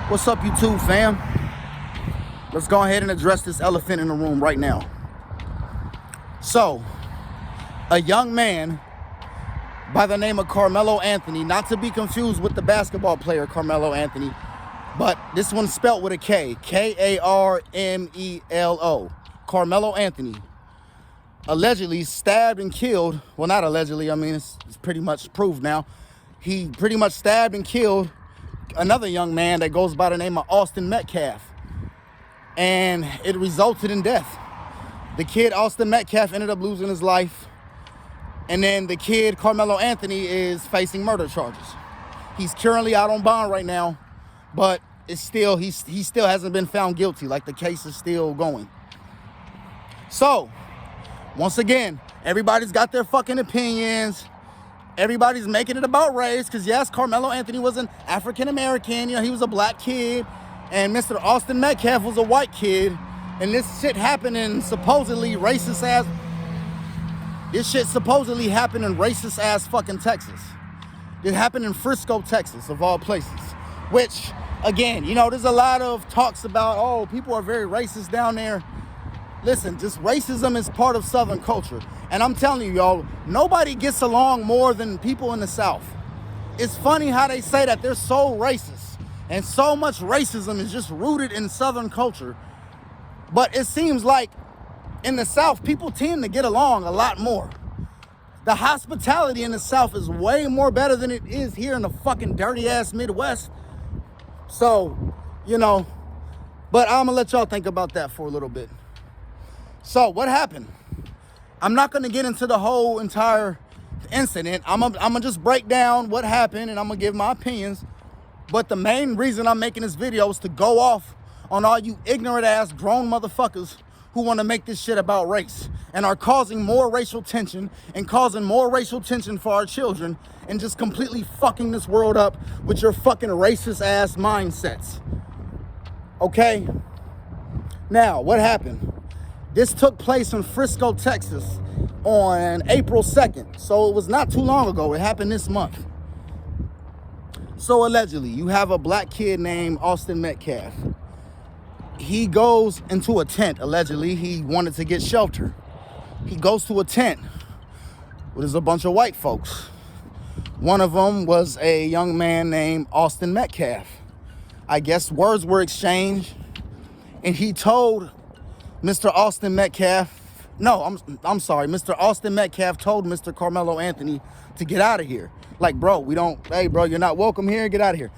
What's up, YouTube fam? Let's go ahead and address this elephant in the room right now. So, a young man by the name of Karmelo Anthony, not to be confused with the basketball player Karmelo Anthony, but this one's spelt with a K, K-A-R-M-E-L-O, Karmelo Anthony, allegedly stabbed and killed, well, not allegedly, I mean, it's pretty much proved now. He pretty much stabbed and killed another young man that goes by the name of Austin Metcalf, and it resulted in death. The kid, Austin Metcalf, ended up losing his life, and then the kid, Karmelo Anthony, is facing murder charges. He's currently out on bond right now, but it's still, he still hasn't been found guilty. Like, the case is still going. So, once again, everybody's got their fucking opinions. Everybody's making it about race, because yes, Karmelo Anthony was an African-American, you know, he was a black kid, and Mr. Austin Metcalf was a white kid, and this shit happened in supposedly racist-ass, fucking Texas. It happened in Frisco, Texas, of all places, which, again, you know, there's a lot of talks about, oh, people are very racist down there. Listen, just racism is part of Southern culture. And I'm telling you, y'all, nobody gets along more than people in the South. It's funny how they say that they're so racist, and so much racism is just rooted in Southern culture. But it seems like in the South, people tend to get along a lot more. The hospitality in the South is way more better than it is here in the fucking dirty-ass Midwest. So, you know, but I'm gonna let y'all think about that for a little bit. So, what happened? I'm not going to get into the whole entire incident. I'm gonna just break down what happened, and I'm going to give my opinions. But the main reason I'm making this video is to go off on all you ignorant-ass grown motherfuckers who want to make this shit about race and are causing more racial tension and causing more racial tension for our children and just completely fucking this world up with your fucking racist-ass mindsets. Okay? Now, what happened? This took place in Frisco, Texas on April 2nd. So it was not too long ago. It happened this month. So allegedly, you have a black kid named Austin Metcalf. He goes into a tent. Allegedly, he wanted to get shelter. He goes to a tent where there's a bunch of white folks. One of them was a young man named Austin Metcalf. I guess words were exchanged, and he told Mr. Austin Metcalf, Mr. Austin Metcalf told Mr. Karmelo Anthony to get out of here. Like, bro, hey, bro, you're not welcome here, get out of here.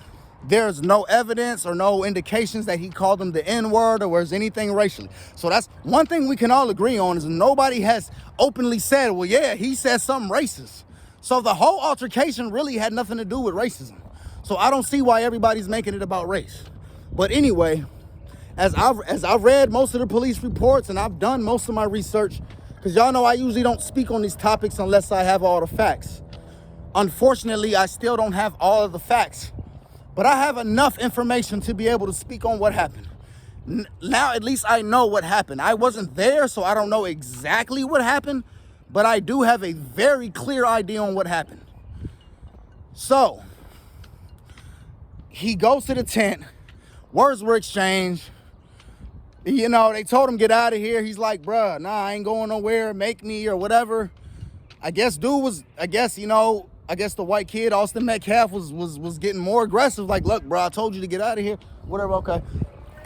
There's no evidence or no indications that he called him the N-word or was anything racially. So that's one thing we can all agree on, is nobody has openly said, well, yeah, he said something racist. So the whole altercation really had nothing to do with racism. So I don't see why everybody's making it about race. But anyway, as I've read most of the police reports and I've done most of my research, because y'all know I usually don't speak on these topics unless I have all the facts. Unfortunately, I still don't have all of the facts, but I have enough information to be able to speak on what happened. Now, at least I know what happened. I wasn't there, so I don't know exactly what happened, but I do have a very clear idea on what happened. So, he goes to the tent, words were exchanged. You know, they told him, get out of here. He's like, bruh, nah, I ain't going nowhere. Make me or whatever. I guess the white kid, Austin Metcalf, was getting more aggressive. Like, look, bro, I told you to get out of here. Whatever, okay.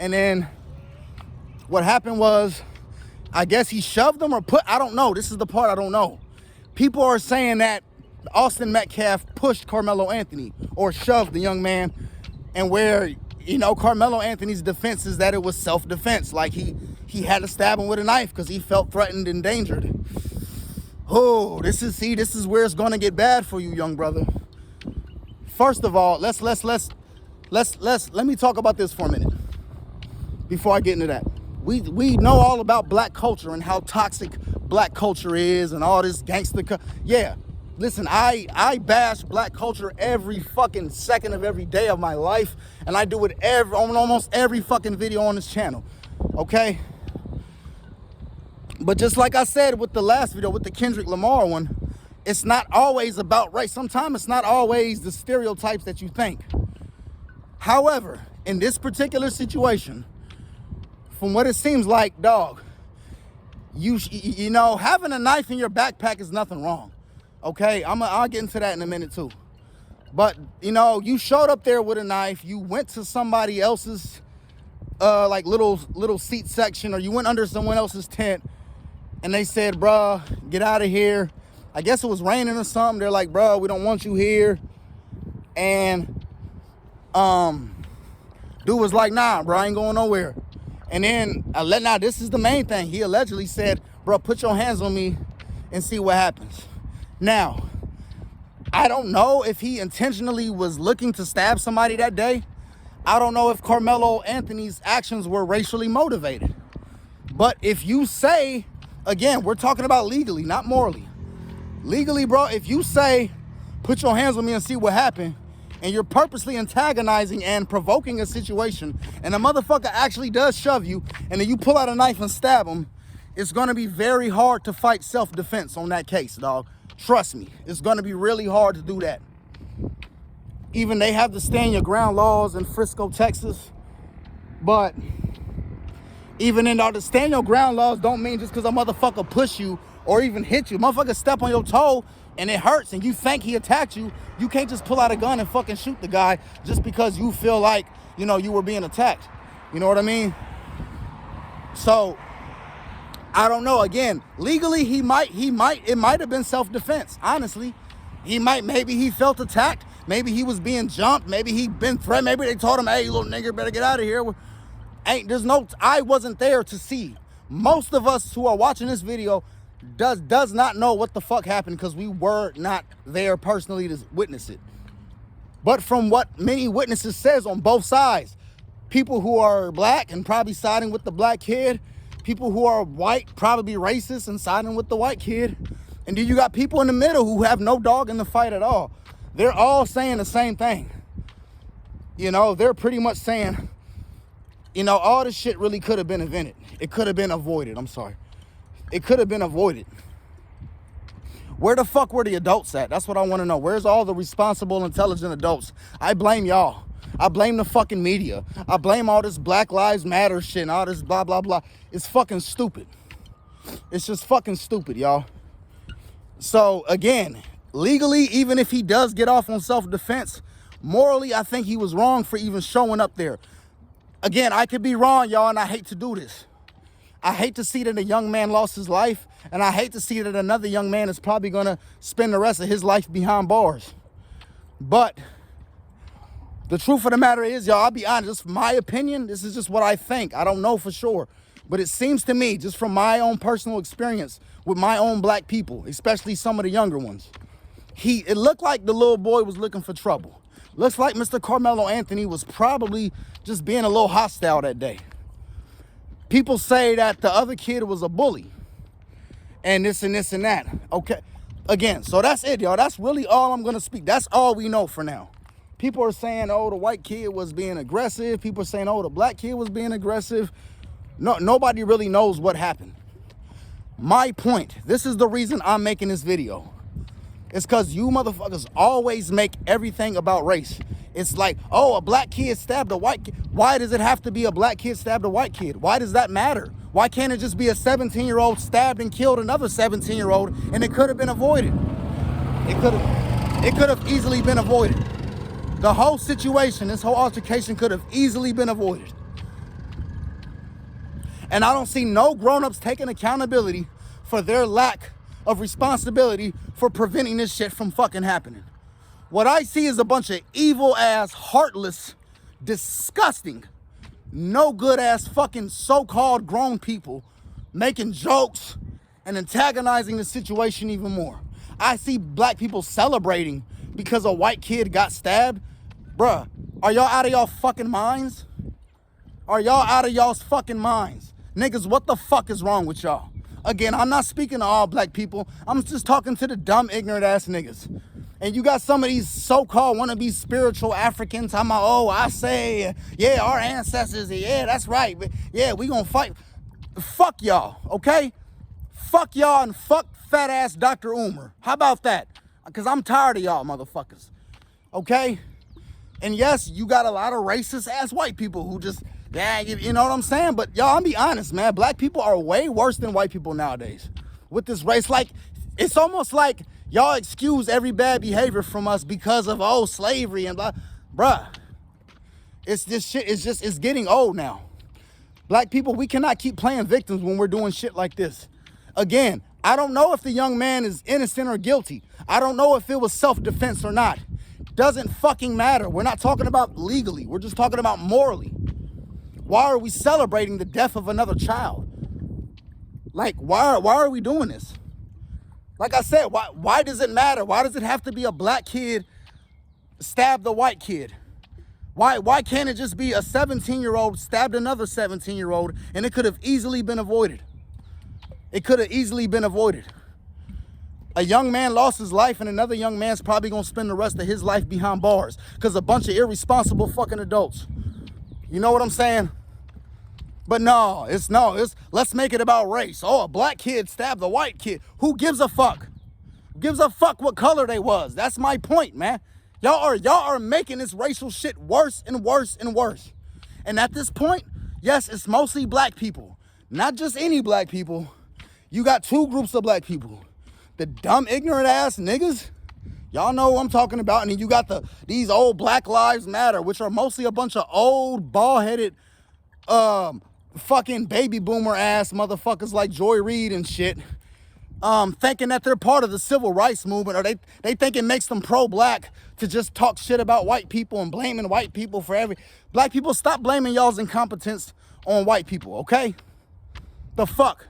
And then what happened was, I guess he shoved him or I don't know. This is the part I don't know. People are saying that Austin Metcalf pushed Karmelo Anthony or shoved the young man, and where, you know, Karmelo Anthony's defense is that it was self-defense. Like, he had to stab him with a knife because he felt threatened and endangered. Oh, this is where it's gonna get bad for you, young brother. First of all, let me talk about this for a minute before I get into that. We know all about black culture and how toxic black culture is and all this gangster. Yeah, listen, I bash black culture every fucking second of every day of my life, and I do it on almost every fucking video on this channel. Okay. But just like I said with the last video, with the Kendrick Lamar one, it's not always about race. Sometimes it's not always the stereotypes that you think. However, in this particular situation, from what it seems like, dog, you know, having a knife in your backpack is nothing wrong. Okay, I'll get into that in a minute too. But, you know, you showed up there with a knife, you went to somebody else's like little seat section, or you went under someone else's tent, and they said, bruh, get out of here. I guess it was raining or something. They're like, bruh, we don't want you here. And dude was like, nah, bro, I ain't going nowhere. And then now this is the main thing. He allegedly said, bro, put your hands on me and see what happens. Now, I don't know if he intentionally was looking to stab somebody that day. I don't know if Karmelo Anthony's actions were racially motivated. But if you say, again, we're talking about legally, not morally. Legally, bro, if you say, put your hands on me and see what happened, and you're purposely antagonizing and provoking a situation, and a motherfucker actually does shove you, and then you pull out a knife and stab him, it's gonna be very hard to fight self-defense on that case, dog. Trust me, it's gonna be really hard to do that. Even they have the stand your ground laws in Frisco, Texas, but even in the stand your ground laws don't mean just because a motherfucker push you or even hit you. Motherfucker step on your toe and it hurts and you think he attacked you, you can't just pull out a gun and fucking shoot the guy just because you feel like, you know, you were being attacked. You know what I mean? So, I don't know. Again, legally, it might have been self-defense, honestly. Maybe he felt attacked. Maybe he was being jumped. Maybe he been threatened. Maybe they told him, hey, little nigga, better get out of here. I wasn't there to see. Most of us who are watching this video does not know what the fuck happened because we were not there personally to witness it. But from what many witnesses says on both sides, people who are black and probably siding with the black kid, people who are white probably racist and siding with the white kid, and then you got people in the middle who have no dog in the fight at all. They're all saying the same thing. You know, they're pretty much saying, you know, all this shit really could have been invented. It could have been avoided. I'm sorry. It could have been avoided. Where the fuck were the adults at? That's what I want to know. Where's all the responsible, intelligent adults? I blame y'all. I blame the fucking media. I blame all this Black Lives Matter shit and all this blah, blah, blah. It's fucking stupid. It's just fucking stupid, y'all. So, again, legally, even if he does get off on self-defense, morally, I think he was wrong for even showing up there. Again, I could be wrong, y'all, and I hate to do this. I hate to see that a young man lost his life, and I hate to see that another young man is probably going to spend the rest of his life behind bars. But the truth of the matter is, y'all, I'll be honest, just my opinion, this is just what I think. I don't know for sure. But it seems to me, just from my own personal experience with my own black people, especially some of the younger ones, it looked like the little boy was looking for trouble. Looks like Mr. Karmelo Anthony was probably just being a little hostile that day. People say that the other kid was a bully and this and this and that. Okay, again, so that's it, y'all. That's really all I'm going to speak. That's all we know for now. People are saying, oh, the white kid was being aggressive. People are saying, oh, the black kid was being aggressive. No, nobody really knows what happened. My point, this is the reason I'm making this video. It's because you motherfuckers always make everything about race. It's like, oh, a black kid stabbed a white kid. Why does it have to be a black kid stabbed a white kid? Why does that matter? Why can't it just be a 17-year-old stabbed and killed another 17-year-old and it could have been avoided? It could have easily been avoided. The whole situation, this whole altercation could have easily been avoided. And I don't see no grown-ups taking accountability for their lack of responsibility for preventing this shit from fucking happening. What I see is a bunch of evil-ass, heartless, disgusting, no good-ass fucking so-called grown people making jokes and antagonizing the situation even more. I see black people celebrating because a white kid got stabbed. Bruh, are y'all out of y'all fucking minds? Are y'all out of y'all's fucking minds? Niggas, what the fuck is wrong with y'all? Again, I'm not speaking to all black people. I'm just talking to the dumb, ignorant ass niggas. And you got some of these so-called wannabe spiritual Africans talking about, oh, I say, yeah, our ancestors, yeah, that's right. Yeah, we gonna fight. Fuck y'all, okay? Fuck y'all and fuck fat ass Dr. Umar. How about that? Because I'm tired of y'all motherfuckers, okay? And yes, you got a lot of racist ass white people who just, yeah, you know what I'm saying? But y'all, I'll be honest, man. Black people are way worse than white people nowadays with this race. Like, it's almost like y'all excuse every bad behavior from us because of, oh, slavery and blah. Bruh, it's this shit, it's getting old now. Black people, we cannot keep playing victims when we're doing shit like this. Again, I don't know if the young man is innocent or guilty. I don't know if it was self-defense or not. Doesn't fucking matter. We're not talking about legally. We're just talking about morally. Why are we celebrating the death of another child? Like, why are we doing this? Like I said, why does it matter? Why does it have to be a black kid stab the white kid? Why can't it just be a 17-year-old stabbed another 17-year-old and it could have easily been avoided? It could have easily been avoided. A young man lost his life and another young man's probably gonna spend the rest of his life behind bars because a bunch of irresponsible fucking adults. You know what I'm saying? But no, let's make it about race. Oh, a black kid stabbed a white kid. Who gives a fuck? Who gives a fuck what color they was? That's my point, man. Y'all are making this racial shit worse and worse and worse. And at this point, yes, it's mostly black people. Not just any black people. You got two groups of black people. The dumb, ignorant ass niggas. Y'all know what I'm talking about. And then you got these old Black Lives Matter, which are mostly a bunch of old, bald-headed, fucking baby boomer ass motherfuckers like Joy Reid and shit. Thinking that they're part of the civil rights movement, or they think it makes them pro-black to just talk shit about white people and blaming white people for black people, stop blaming y'all's incompetence on white people, okay? The fuck?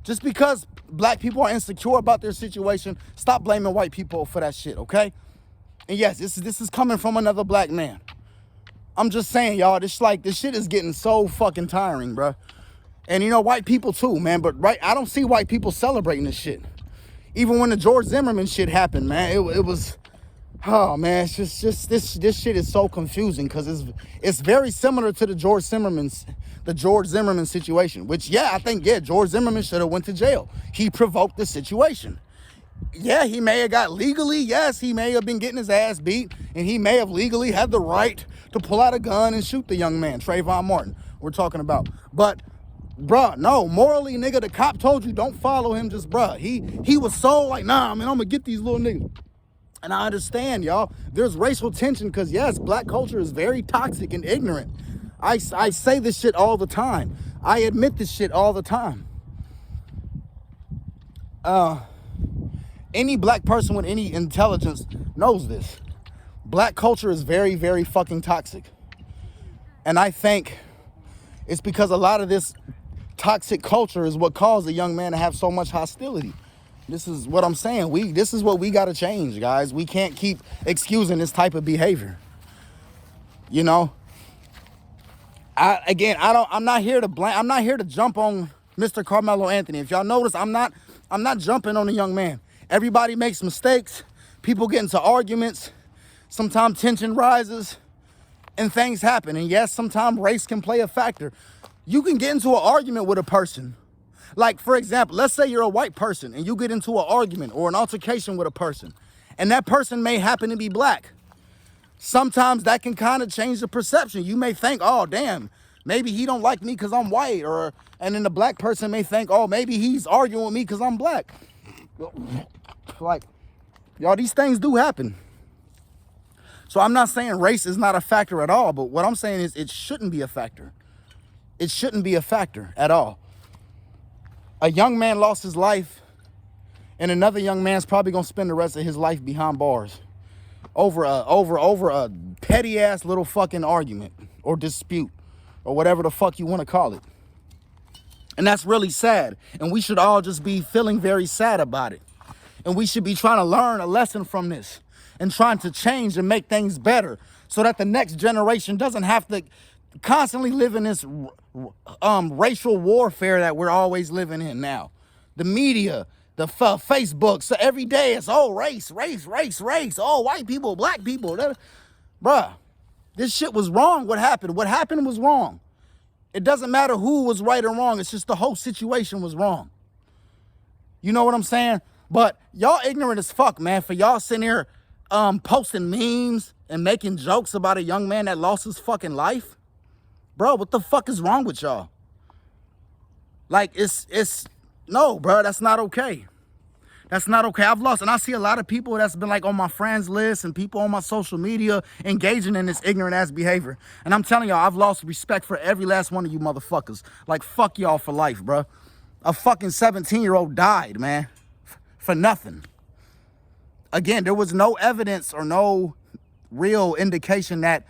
Just because black people are insecure about their situation, stop blaming white people for that shit, okay? And yes, this is coming from another black man. I'm just saying, y'all, this shit is getting so fucking tiring, bro. And you know, white people too, man, but I don't see white people celebrating this shit. Even when the George Zimmerman shit happened, man, it was, oh man, it's just this shit is so confusing because it's very similar to the George Zimmerman situation, which, yeah, I think, yeah, George Zimmerman should have went to jail. He provoked the situation. Yeah, he may have got legally, yes, he may have been getting his ass beat, and he may have legally had the right to pull out a gun and shoot the young man, Trayvon Martin, we're talking about. But, bruh, no, morally, nigga, the cop told you don't follow him, just, bruh, he was so like, nah, man, I'm gonna get these little niggas. And I understand, y'all, there's racial tension because, yes, black culture is very toxic and ignorant. I say this shit all the time. I admit this shit all the time. Any black person with any intelligence knows this. Black culture is very, very fucking toxic. And I think it's because a lot of this toxic culture is what caused a young man to have so much hostility. This is what I'm saying. This is what we got to change, guys. We can't keep excusing this type of behavior. You know? I'm not here to blame. I'm not here to jump on Mr. Karmelo Anthony. If y'all notice, I'm not jumping on the young man. Everybody makes mistakes. People get into arguments. Sometimes tension rises and things happen. And yes, sometimes race can play a factor. You can get into an argument with a person. Like, for example, let's say you're a white person and you get into an argument or an altercation with a person, and that person may happen to be black. Sometimes that can kind of change the perception. You may think, oh, damn, maybe he don't like me because I'm white. And then the black person may think, oh, maybe he's arguing with me because I'm black. Like, y'all, these things do happen. So I'm not saying race is not a factor at all, but what I'm saying is it shouldn't be a factor. It shouldn't be a factor at all. A young man lost his life, and another young man's probably gonna spend the rest of his life behind bars over a petty ass little fucking argument or dispute or whatever the fuck you want to call it. And that's really sad. And we should all just be feeling very sad about it. And we should be trying to learn a lesson from this and trying to change and make things better so that the next generation doesn't have to constantly live in this racial warfare that we're always living in now. The media, the Facebook, so every day it's, oh, race. Oh, white people, black people. Bruh, this shit was wrong. What happened? What happened was wrong. It doesn't matter who was right or wrong. It's just the whole situation was wrong. You know what I'm saying? But y'all ignorant as fuck, man, for y'all sitting here posting memes and making jokes about a young man that lost his fucking life? Bro, what the fuck is wrong with y'all? Like, no, bro, that's not okay. That's not okay. I've lost, and I see a lot of people that's been like on my friends list and people on my social media engaging in this ignorant ass behavior. And I'm telling y'all, I've lost respect for every last one of you motherfuckers. Like, fuck y'all for life, bro. A fucking 17-year-old died, man, for nothing. Again, there was no evidence or no real indication that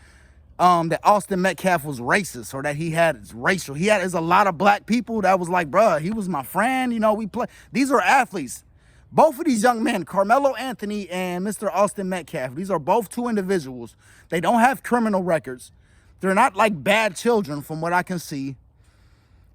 that Austin Metcalf was racist or that he had racial. There's a lot of black people that was like, bruh, he was my friend. You know, we play. These are athletes. Both of these young men, Karmelo Anthony and Mr. Austin Metcalf, these are both two individuals. They don't have criminal records. They're not like bad children from what I can see.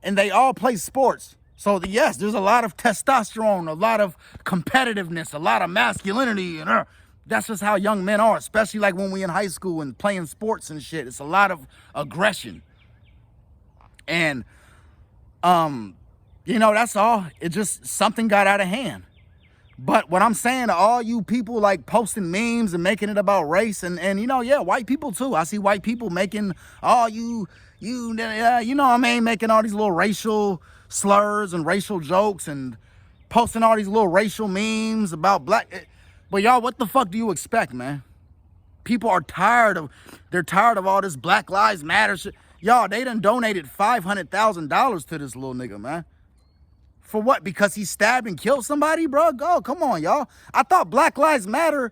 And they all play sports. So yes, there's a lot of testosterone, a lot of competitiveness, a lot of masculinity, and that's just how young men are, especially like when we in high school and playing sports and shit. It's a lot of aggression. And, you know, that's all. It just, something got out of hand. But what I'm saying to all you people like posting memes and making it about race and you know, yeah, white people too. I see white people making you know what I mean, making all these little racial slurs and racial jokes and posting all these little racial memes about black. But y'all, what the fuck do you expect, man? People are tired of all this Black Lives Matter shit. Y'all, they done donated $500,000 to this little nigga, man. For what? Because he stabbed and killed somebody, bro? Go, come on, y'all. I thought Black Lives Matter.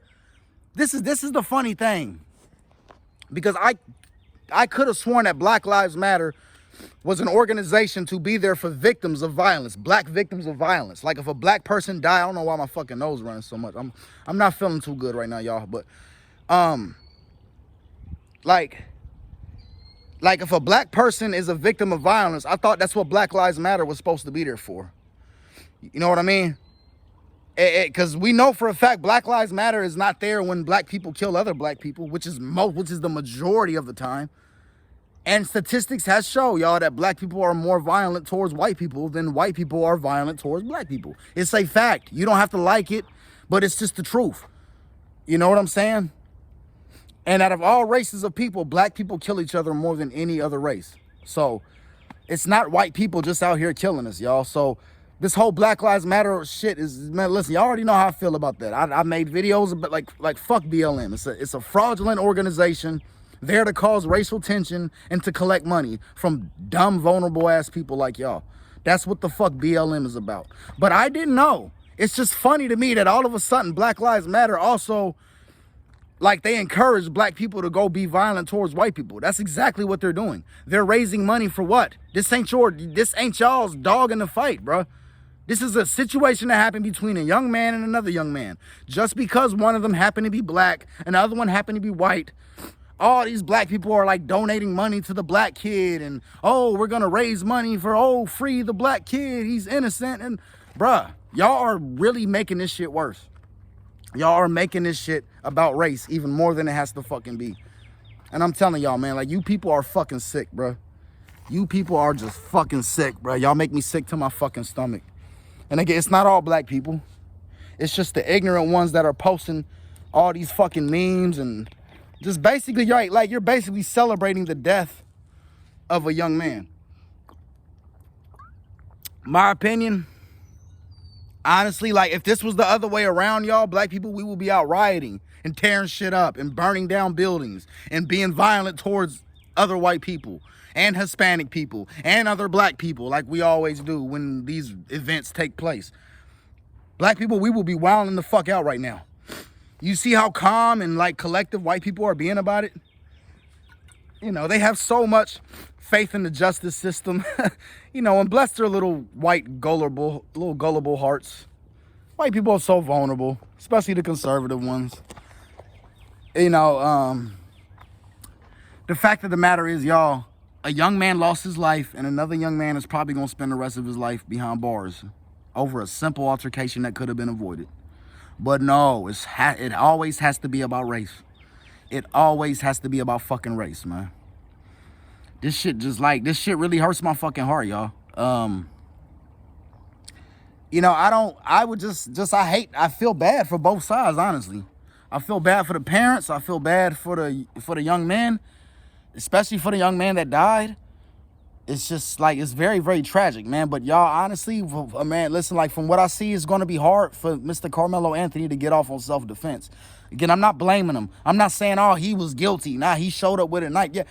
This is the funny thing. Because I could have sworn that Black Lives Matter was an organization to be there for victims of violence, black victims of violence. Like if a black person died, I don't know why my fucking nose running so much. I'm not feeling too good right now, y'all. But like if a black person is a victim of violence, I thought that's what Black Lives Matter was supposed to be there for. You know what I mean? Because we know for a fact Black Lives Matter is not there when black people kill other black people, which is the majority of the time. And statistics has shown, y'all, that black people are more violent towards white people than white people are violent towards black people. It's a fact. You don't have to like it, but it's just the truth. You know what I'm saying? And out of all races of people, black people kill each other more than any other race. So it's not white people just out here killing us, y'all. So this whole Black Lives Matter shit is, man, listen, y'all already know how I feel about that. I made videos about like fuck BLM. It's a fraudulent organization there to cause racial tension and to collect money from dumb, vulnerable ass people like y'all. That's what the fuck BLM is about. But I didn't know. It's just funny to me that all of a sudden Black Lives Matter also, like, they encourage black people to go be violent towards white people. That's exactly what they're doing. They're raising money for what? This ain't y'all's dog in the fight, bro. This is a situation that happened between a young man and another young man. Just because one of them happened to be black and the other one happened to be white, all these black people are like donating money to the black kid and, oh, we're gonna raise money for, oh, free the black kid, he's innocent. And bruh, y'all are really making this shit worse. Y'all are making this shit about race even more than it has to fucking be. And I'm telling y'all, man, like, you people are fucking sick, bruh. You people are just fucking sick, bruh. Y'all make me sick to my fucking stomach. And again, it's not all black people. It's just the ignorant ones that are posting all these fucking memes and just basically, you're basically celebrating the death of a young man. My opinion, honestly, like, if this was the other way around, y'all, black people, we will be out rioting and tearing shit up and burning down buildings and being violent towards other white people and Hispanic people and other black people, like we always do when these events take place. Black people, we will be wilding the fuck out right now. You see how calm and like collective white people are being about it? You know, they have so much faith in the justice system, you know, and bless their little white gullible hearts. White people are so vulnerable, especially the conservative ones. You know, the fact of the matter is, y'all, a young man lost his life and another young man is probably going to spend the rest of his life behind bars over a simple altercation that could have been avoided. But no, it always has to be about race. It always has to be about fucking race, man. This shit really hurts my fucking heart, y'all. You know, I feel bad for both sides, honestly. I feel bad for the parents. I feel bad for the young man, especially for the young man that died. It's just like, it's very, very tragic, man. But y'all, honestly, man, listen, like from what I see, it's going to be hard for Mr. Karmelo Anthony to get off on self-defense. Again, I'm not blaming him. I'm not saying, oh, he was guilty. Nah, he showed up with a knife. Yeah,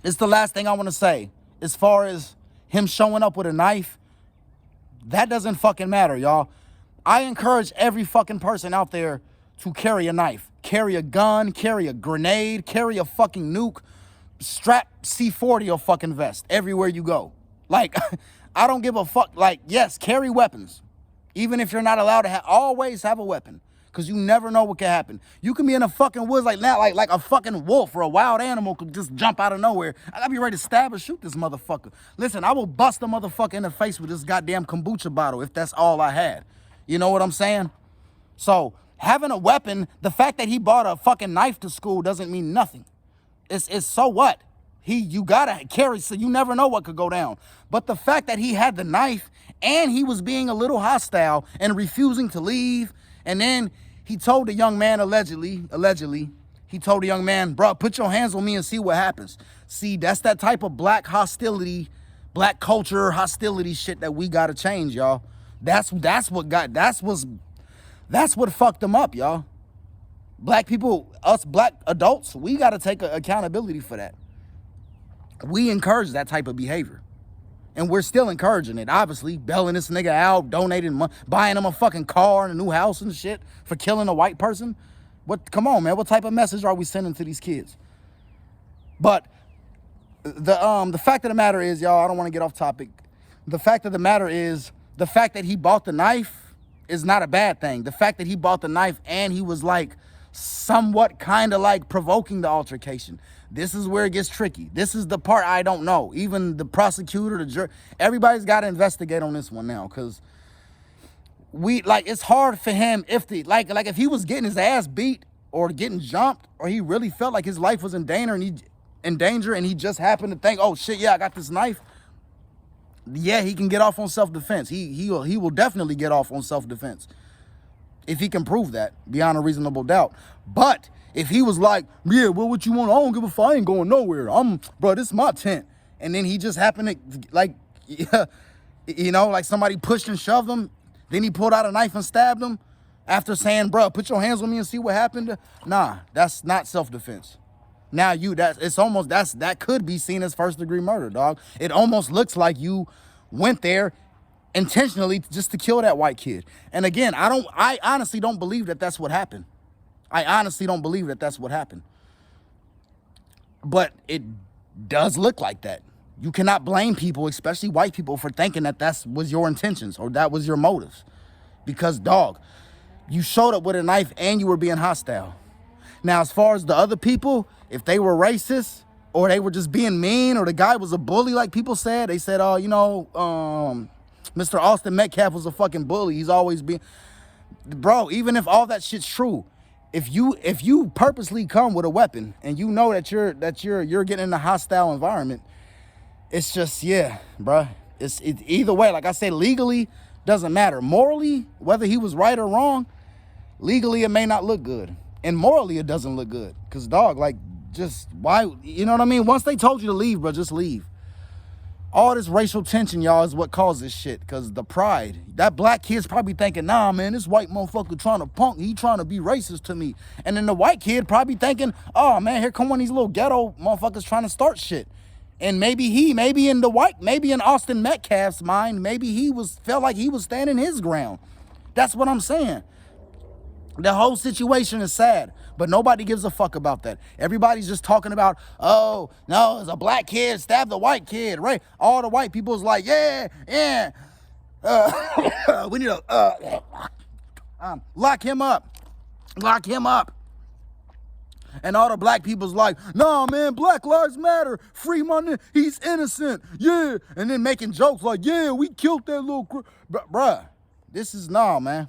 it's the last thing I want to say. As far as him showing up with a knife, that doesn't fucking matter, y'all. I encourage every fucking person out there to carry a knife, carry a gun, carry a grenade, carry a fucking nuke. Strap C40 or fucking vest everywhere you go. Like, I don't give a fuck. Like, yes, carry weapons. Even if you're not allowed to always have a weapon. Because you never know what can happen. You can be in the fucking woods like that, like a fucking wolf or a wild animal could just jump out of nowhere. I gotta be ready to stab or shoot this motherfucker. Listen, I will bust a motherfucker in the face with this goddamn kombucha bottle if that's all I had. You know what I'm saying? So, having a weapon, the fact that he brought a fucking knife to school doesn't mean nothing. It's so what? You gotta carry, so you never know what could go down. But the fact that he had the knife and he was being a little hostile and refusing to leave, and then he told the young man allegedly, he told the young man, bro, put your hands on me and see what happens. See, that's that type of black hostility, black culture hostility shit that we gotta change, y'all. That's what fucked them up, y'all. Black people, us black adults, we got to take accountability for that. We encourage that type of behavior. And we're still encouraging it, obviously. Bailing this nigga out, donating money, buying him a fucking car and a new house and shit for killing a white person. Come on, man. What type of message are we sending to these kids? But the fact of the matter is, y'all, I don't want to get off topic. The fact of the matter is, the fact that he bought the knife is not a bad thing. The fact that he bought the knife and he was like, somewhat kind of like provoking the altercation. This is where it gets tricky. This is the part I don't know. Even the prosecutor, the jury, everybody's got to investigate on this one now, because it's hard for him if if he was getting his ass beat or getting jumped, or he really felt like his life was in danger and he just happened to think, oh shit, yeah, I got this knife. Yeah, he can get off on self-defense. He will definitely get off on self-defense if he can prove that beyond a reasonable doubt. But if he was like, yeah, well, what you want? I don't give a fuck. I ain't going nowhere. Bro, this is my tent. And then he just happened to, like, yeah, you know, like somebody pushed and shoved him. Then he pulled out a knife and stabbed him after saying, bro, put your hands on me and see what happened. Nah, that's not self-defense. Now that could be seen as first-degree murder, dog. It almost looks like you went there intentionally just to kill that white kid. And again, I honestly don't believe that that's what happened. I honestly don't believe that that's what happened. But it does look like that. You cannot blame people, especially white people, for thinking that was your intentions or that was your motives. Because, dog, you showed up with a knife and you were being hostile. Now, as far as the other people, if they were racist or they were just being mean or the guy was a bully like people said, they said, oh, Mr. Austin Metcalf was a fucking bully. He's always been, bro. Even if all that shit's true, if you purposely come with a weapon and you know that you're getting in a hostile environment, it's just, yeah, bro. It's either way. Like I said, legally doesn't matter. Morally, whether he was right or wrong, legally it may not look good, and morally it doesn't look good. Cause dog, like, just why? You know what I mean? Once they told you to leave, bro, just leave. All this racial tension, y'all, is what caused this shit. Because the pride. That black kid's probably thinking, nah, man, this white motherfucker trying to punk. He trying to be racist to me. And then the white kid probably thinking, oh, man, here come one of these little ghetto motherfuckers trying to start shit. And maybe in Austin Metcalf's mind, maybe he felt like he was standing his ground. That's what I'm saying. The whole situation is sad, but nobody gives a fuck about that. Everybody's just talking about, oh, no, it's a black kid stabbed a white kid, right? All the white people's like, yeah, we need to lock him up. And all the black people's like, nah, man, Black Lives Matter, free my nigga, he's innocent, yeah. And then making jokes like, yeah, we killed that little, bruh, this is, nah, man,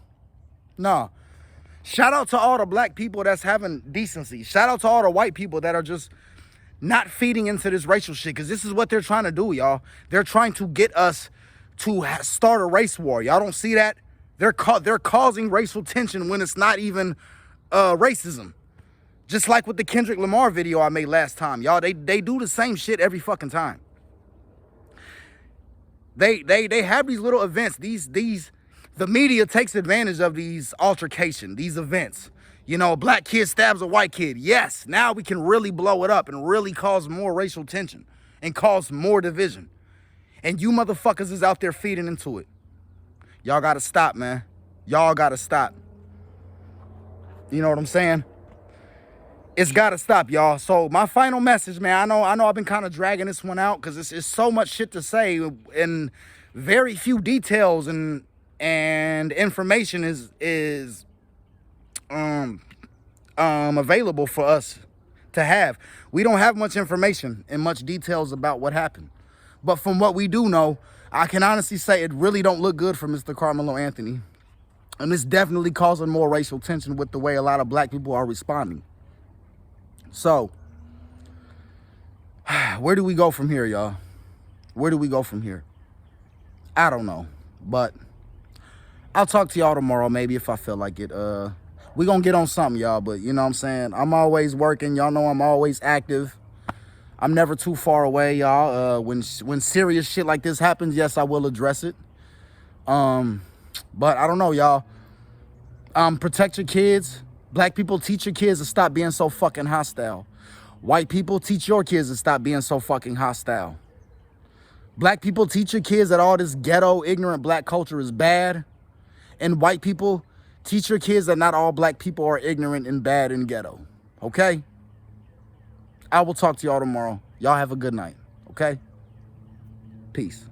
nah. Shout out to all the black people that's having decency. Shout out to all the white people that are just not feeding into this racial shit, because this is what they're trying to do, y'all. They're trying to get us to start a race war. Y'all don't see that? They're causing racial tension when it's not even racism. Just like with the Kendrick Lamar video I made last time, y'all. They do the same shit every fucking time. They have these little events. The media takes advantage of these altercation, these events. You know, a black kid stabs a white kid. Yes, now we can really blow it up and really cause more racial tension and cause more division. And you motherfuckers is out there feeding into it. Y'all gotta stop, man. Y'all gotta stop. You know what I'm saying? It's gotta stop, y'all. So my final message, man, I know I've been kind of dragging this one out because it's so much shit to say and very few details and information is available for us to have. We don't have much information and much details about what happened. But from what we do know, I can honestly say it really don't look good for Mr. Karmelo Anthony. And it's definitely causing more racial tension with the way a lot of black people are responding. So, where do we go from here, y'all? Where do we go from here? I don't know. But I'll talk to y'all tomorrow, maybe, if I feel like it. We gonna get on something, y'all. But you know what I'm saying? I'm always working. Y'all know I'm always active. I'm never too far away, y'all. When serious shit like this happens, yes, I will address it. But I don't know, y'all. Protect your kids. Black people, teach your kids to stop being so fucking hostile. White people, teach your kids to stop being so fucking hostile. Black people, teach your kids that all this ghetto, ignorant black culture is bad. And white people, teach your kids that not all black people are ignorant and bad and ghetto. Okay? I will talk to y'all tomorrow. Y'all have a good night. Okay? Peace.